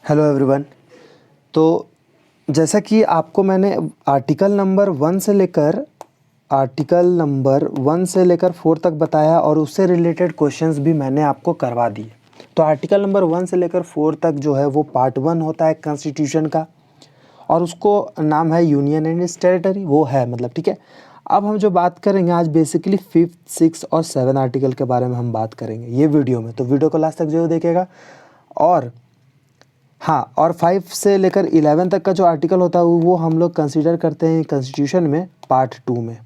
Hello everyone. तो जैसा कि आपको मैंने आर्टिकल नंबर 1 से लेकर 4 तक बताया और उससे रिलेटेड क्वेश्चंस भी मैंने आपको करवा दिए। तो आर्टिकल नंबर 1 से लेकर 4 तक जो है वो पार्ट 1 होता है कॉन्स्टिट्यूशन का, और उसको नाम है यूनियन एंड इट्स टेरिटरी, वो है मतलब, ठीक है। अब हम जो बात करेंगे आज बेसिकली 5th, 6th और 7th आर्टिकल के बारे में हम बात करेंगे ये वीडियो में, तो वीडियो को लास्ट तक जरूर देखेगा। और हाँ, और 5 से लेकर 11 तक का जो आर्टिकल होता है वो हम लोग कंसीडर करते हैं कॉन्स्टिट्यूशन में पार्ट 2 में,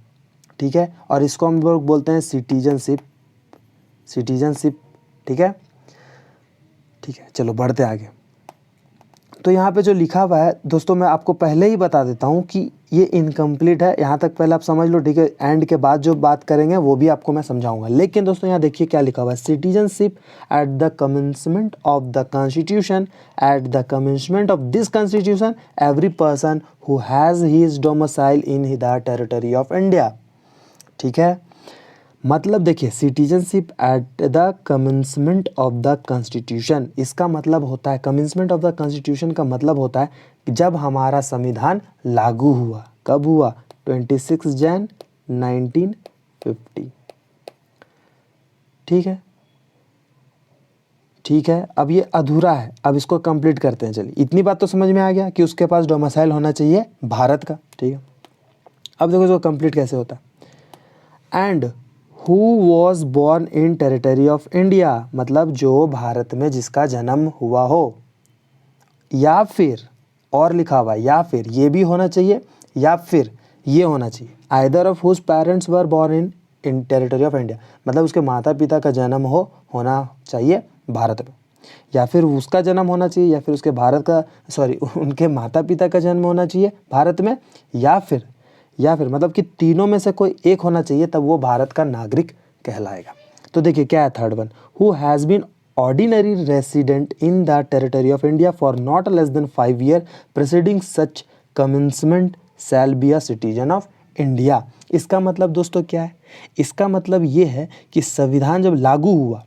ठीक है। और इसको हम लोग बोलते हैं सिटीजनशिप, ठीक है। चलो बढ़ते आगे। तो यहाँ पे जो लिखा हुआ है दोस्तों, मैं आपको पहले ही बता देता हूँ कि ये इनकम्प्लीट है, यहाँ तक पहले आप समझ लो, ठीक है। एंड के बाद जो बात करेंगे वो भी आपको मैं समझाऊंगा। लेकिन दोस्तों यहाँ देखिए क्या लिखा हुआ है, citizenship at the commencement of the constitution, at the commencement of this constitution every person who has his domicile in the territory of India, ठीक है। मतलब देखिए, citizenship at the commencement of the constitution, इसका मतलब होता है, commencement of the constitution का मतलब होता है कि जब हमारा संविधान लागू हुआ। कब हुआ? 26 जन 1950, ठीक है। अब ये अधूरा है, अब इसको कंप्लीट करते हैं। चलिए, इतनी बात तो समझ में आ गया कि उसके पास डोमिसाइल होना चाहिए भारत का, ठीक है। अब देखो इसको कंप्लीट कैसे होता है। And who was born in territory of India, मतलब जो भारत में जिसका जन्म हुआ हो, या फिर और लिखा हुआ है, या फिर ये भी होना चाहिए या फिर ये होना चाहिए, either of whose parents were born in territory of India, मतलब उसके माता पिता का जन्म होना चाहिए भारत में, या फिर उसका जन्म होना चाहिए, या फिर उसके उनके माता पिता का जन्म होना चाहिए भारत में, या फिर मतलब कि तीनों में से कोई एक होना चाहिए, तब वो भारत का नागरिक कहलाएगा। तो देखिए क्या है third one, who has been ordinary resident in the territory of India for not less than 5 year preceding such commencement shall be a citizen of India. इसका मतलब दोस्तों क्या है? इसका मतलब ये है कि संविधान जब लागू हुआ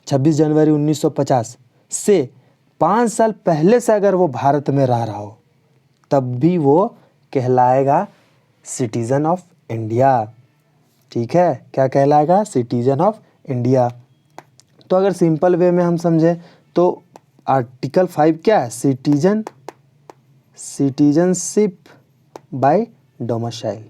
26 जनवरी 1950 से 5 साल पहले से अगर वो भारत में रह रहा हो, तब भी वो कहलाएगा सिटीजन ऑफ इंडिया, ठीक है। क्या कहलाएगा? Citizen of India. तो अगर सिंपल वे में हम समझें तो आर्टिकल 5 क्या है? सिटीजनशिप बाय डोमिसाइल,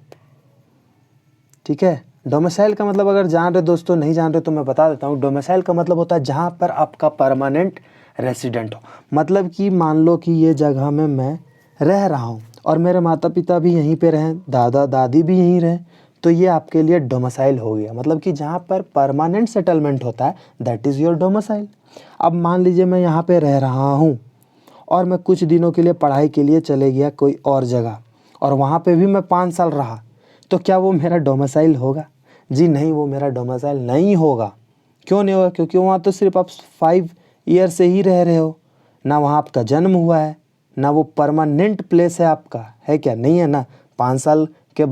ठीक है। डोमिसाइल का मतलब अगर जान रहे दोस्तों, नहीं जान रहे तो मैं बता देता हूँ। डोमिसाइल का मतलब होता है जहाँ पर आपका परमानेंट रेसिडेंट हो, मतलब कि मान लो कि ये जगह में मैं रह रहा हूँ और मेरे माता पिता भी यहीं पे रहें, दादा दादी भी यहीं रहें, तो ये आपके लिए डोमिसाइल हो गया। मतलब कि जहाँ पर परमानेंट सेटलमेंट होता है, दैट इज़ योर डोमिसाइल। अब मान लीजिए मैं यहाँ पे रह रहा हूँ और मैं कुछ दिनों के लिए पढ़ाई के लिए चले गया कोई और जगह, और वहाँ पे भी मैं 5 साल रहा, तो क्या वो मेरा डोमिसाइल होगा? जी नहीं, वो मेरा डोमिसाइल नहीं होगा। क्यों नहीं होगा? क्योंकि वहाँ तो सिर्फ आप 5 ईयर से ही रह रहे हो, ना वहाँ आपका जन्म हुआ है, ना वो परमानेंट प्लेस है आपका, है क्या? नहीं है ना। 5 साल के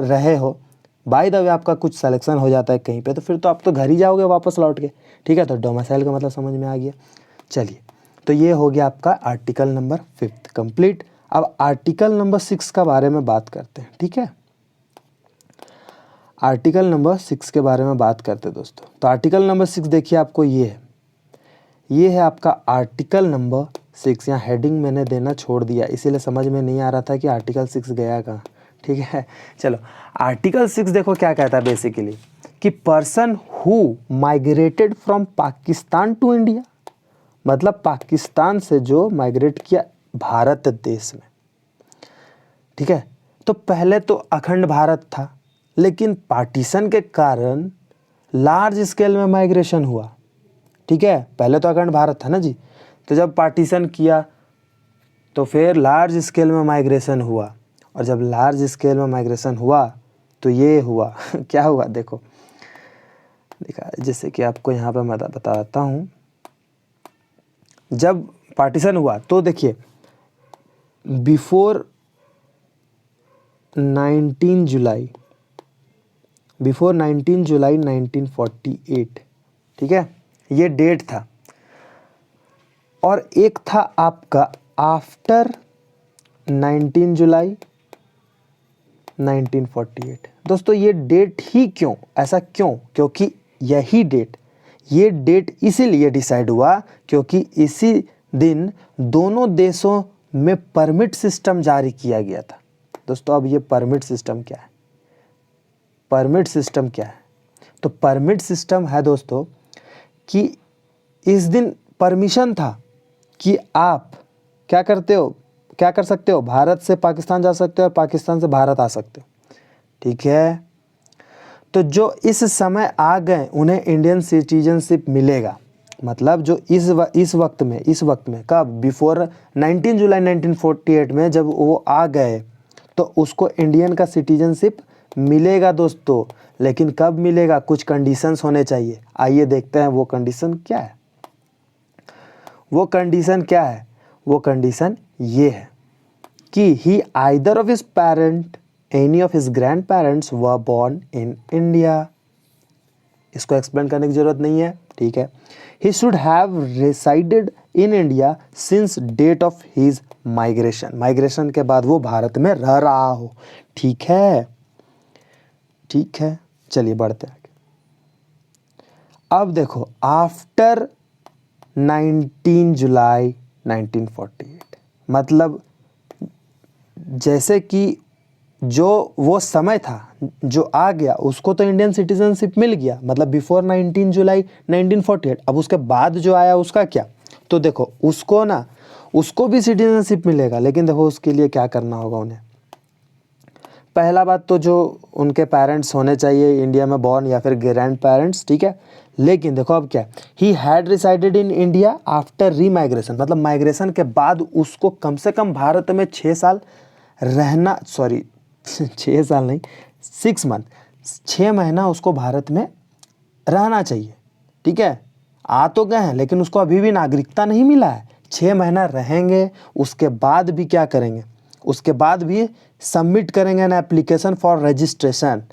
रहे हो, बाय द वे आपका कुछ सिलेक्शन हो जाता है कहीं पे, तो फिर तो आप तो घर ही जाओगे वापस लौट के, ठीक है। तो डोमिसाइल का मतलब समझ में आ गया। चलिए, तो ये हो गया आपका आर्टिकल नंबर 5 कंप्लीट। अब आर्टिकल नंबर 6 का बारे में बात करते हैं, ठीक है। आर्टिकल नंबर 6 के बारे में बात करते हैं दोस्तों। तो आर्टिकल नंबर 6 देखिए आपको ये है आपका आर्टिकल नंबर 6। यहाँ हेडिंग मैंने देना छोड़ दिया, इसीलिए समझ में नहीं आ रहा था कि आर्टिकल 6 गया कहाँ, ठीक है। चलो, आर्टिकल 6 देखो क्या कहता है बेसिकली, कि person who migrated from Pakistan to India, मतलब पाकिस्तान से जो माइग्रेट किया भारत देश में, ठीक है। तो पहले तो अखंड भारत था, लेकिन पार्टीशन के कारण लार्ज स्केल में माइग्रेशन हुआ, ठीक है। पहले तो अखंड भारत था ना जी, तो जब पार्टीशन किया तो फिर लार्ज स्केल में माइग्रेशन हुआ, और जब लार्ज स्केल में माइग्रेशन हुआ तो ये हुआ क्या हुआ देखो, जैसे कि आपको यहाँ पे मैं बताता हूँ। जब पार्टीशन हुआ तो देखिए, बिफोर 19 जुलाई 1948, ठीक है, ये डेट था। और एक था आपका आफ्टर 19 जुलाई 1948। दोस्तों ये डेट ही क्यों, ऐसा क्यों? क्योंकि यही डेट, ये डेट इसीलिए डिसाइड हुआ क्योंकि इसी दिन दोनों देशों में परमिट सिस्टम जारी किया गया था। दोस्तों अब ये परमिट सिस्टम क्या है? परमिट सिस्टम क्या है? तो परमिट सिस्टम है दोस्तों कि इस दिन परमिशन था कि आप क्या करते हो, क्या कर सकते हो, भारत से पाकिस्तान जा सकते हो और पाकिस्तान से भारत आ सकते हो। ठीक है, तो जो इस समय आ गए उन्हें इंडियन सिटीजनशिप मिलेगा। मतलब जो इस वक्त में कब, बिफोर 19 जुलाई 1948 में जब वो आ गए तो उसको इंडियन का सिटीजनशिप मिलेगा दोस्तों। लेकिन कब मिलेगा? कुछ कंडीशंस होने चाहिए। आइए देखते हैं वो कंडीशन क्या है। वो कंडीशन क्या है? वो कंडीशन ये है कि he either of his parent any of his grandparents were born in India. इसको एक्सप्लेन करने की जरूरत नहीं है, ठीक है। He should have resided in India since date of his migration. Migration के बाद वो भारत में रह रहा हो। ठीक है, ठीक है, चलिए बढ़ते हैं आगे। अब देखो आफ्टर 19 जुलाई 1948, मतलब जैसे कि जो वो समय था जो आ गया उसको तो इंडियन सिटीजनशिप मिल गया, मतलब बिफोर 19 जुलाई 1948। अब उसके बाद जो आया उसका क्या? तो देखो उसको ना, उसको भी सिटीजनशिप मिलेगा, लेकिन देखो उसके लिए क्या करना होगा उन्हें। पहला बात तो जो उनके पेरेंट्स होने चाहिए इंडिया में बॉर्न या फिर ग्रैंड पेरेंट्स, ठीक है। लेकिन देखो अब क्या, he had resided in India after remigration, मतलब माइग्रेशन के बाद उसको कम से कम भारत में 6 साल रहना, सॉरी 6 साल नहीं, 6 मंथ, 6 महीना उसको भारत में रहना चाहिए। ठीक है, आ तो गए हैं लेकिन उसको अभी भी नागरिकता नहीं मिला है। 6 महीना रहेंगे, उसके बाद भी क्या करेंगे, उसके बाद भी सबमिट करेंगे एन एप्लीकेशन फॉर रजिस्ट्रेशन।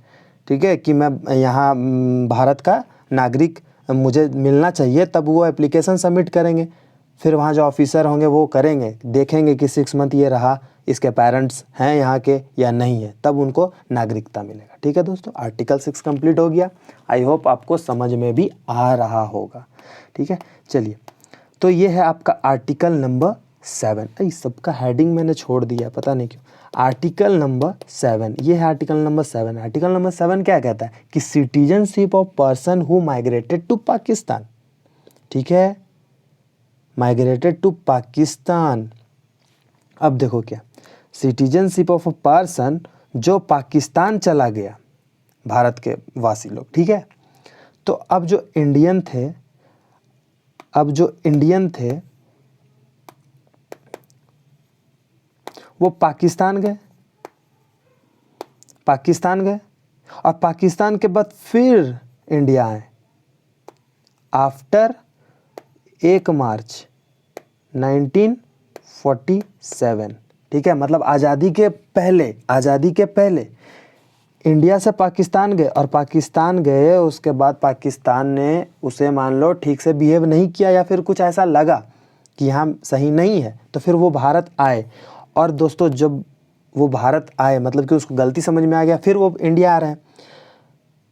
ठीक है, कि मैं यहाँ भारत का नागरिक मुझे मिलना चाहिए, तब वो एप्लीकेशन सबमिट करेंगे। फिर वहाँ जो ऑफिसर होंगे वो करेंगे, देखेंगे कि 6 मंथ ये रहा, इसके पेरेंट्स हैं यहाँ के या नहीं है, तब उनको नागरिकता मिलेगा। ठीक है दोस्तों, आर्टिकल 6 कंप्लीट हो गया। आई होप आपको समझ में भी आ रहा होगा। ठीक है, चलिए, तो ये है आपका आर्टिकल नंबर 7। इस सबका हेडिंग मैंने छोड़ दिया, पता नहीं क्यों। आर्टिकल नंबर 7, ये है आर्टिकल नंबर 7। आर्टिकल नंबर 7 क्या कहता है कि citizenship of person who migrated to Pakistan. ठीक है, माइग्रेटेड टू पाकिस्तान। अब देखो क्या, सिटीजनशिप ऑफ अ पर्सन जो पाकिस्तान चला गया, भारत के वासी लोग। ठीक है, तो अब जो इंडियन थे, वो पाकिस्तान गए और पाकिस्तान के बाद फिर इंडिया आए आफ्टर 1 मार्च 1947। ठीक है, मतलब आज़ादी के पहले इंडिया से पाकिस्तान गए, और पाकिस्तान गए उसके बाद पाकिस्तान ने उसे मान लो ठीक से बिहेव नहीं किया, या फिर कुछ ऐसा लगा कि यहाँ सही नहीं है, तो फिर वो भारत आए। और दोस्तों जब वो भारत आए, मतलब कि उसको गलती समझ में आ गया, फिर वो इंडिया आ रहे हैं,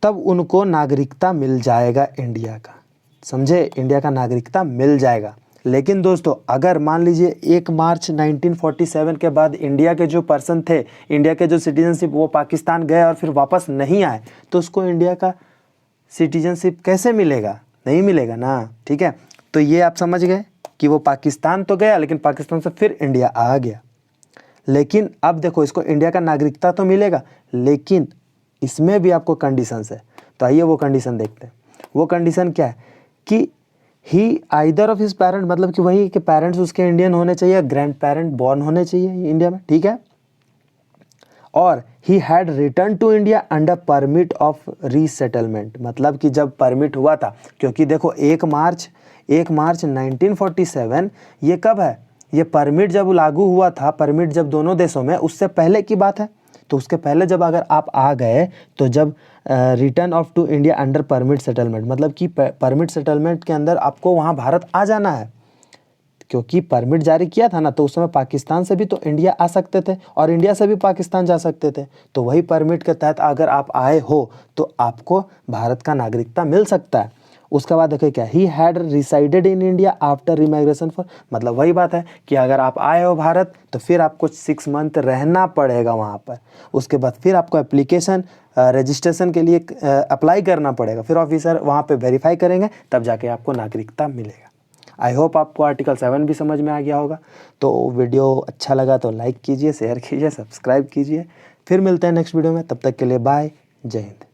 तब उनको नागरिकता मिल जाएगा इंडिया का। समझे, इंडिया का नागरिकता मिल जाएगा। लेकिन दोस्तों अगर मान लीजिए 1 मार्च 1947 के बाद इंडिया के जो पर्सन थे, इंडिया के जो सिटीजनशिप, वो पाकिस्तान गए और फिर वापस नहीं आए, तो उसको इंडिया का सिटीजनशिप कैसे मिलेगा? नहीं मिलेगा ना। ठीक है, तो ये आप समझ गए कि वो पाकिस्तान तो गया, लेकिन पाकिस्तान से फिर इंडिया आ गया। लेकिन अब देखो, इसको इंडिया का नागरिकता तो मिलेगा, लेकिन इसमें भी आपको कंडीशंस है। तो आइए वो कंडीशन देखते हैं। वो कंडीशन क्या है कि he either of his parent, मतलब कि वही कि पेरेंट्स उसके इंडियन होने चाहिए, ग्रैंड पेरेंट बॉर्न होने चाहिए इंडिया में। ठीक है, और he had return to India under permit of resettlement, मतलब कि जब परमिट हुआ था, क्योंकि देखो 1 मार्च 1947 ये कब है, ये परमिट जब लागू हुआ था, परमिट जब दोनों देशों में, उससे पहले की बात है। तो उसके पहले जब अगर आप आ गए, तो जब return of to India under permit settlement, मतलब कि परमिट सेटलमेंट के अंदर आपको वहाँ भारत आ जाना है। क्योंकि परमिट जारी किया था ना, तो उस समय पाकिस्तान से भी तो इंडिया आ सकते थे और इंडिया से भी पाकिस्तान जा सकते थे। तो वही परमिट के तहत अगर आप आए हो तो आपको भारत का नागरिकता मिल सकता है। उसके बाद देखिए क्या, he had resided in India after immigration for, मतलब वही बात है कि अगर आप आए हो भारत तो फिर आपको 6 मंथ रहना पड़ेगा वहाँ पर। उसके बाद फिर आपको एप्लीकेशन रजिस्ट्रेशन के लिए अप्लाई करना पड़ेगा, फिर ऑफिसर वहाँ पे वेरीफाई करेंगे, तब जाके आपको नागरिकता मिलेगा। आई होप आपको आर्टिकल 7 भी समझ में आ गया होगा। तो वीडियो अच्छा लगा तो लाइक कीजिए, शेयर कीजिए, सब्सक्राइब कीजिए। फिर मिलते हैं नेक्स्ट वीडियो में, तब तक के लिए बाय, जय हिंद।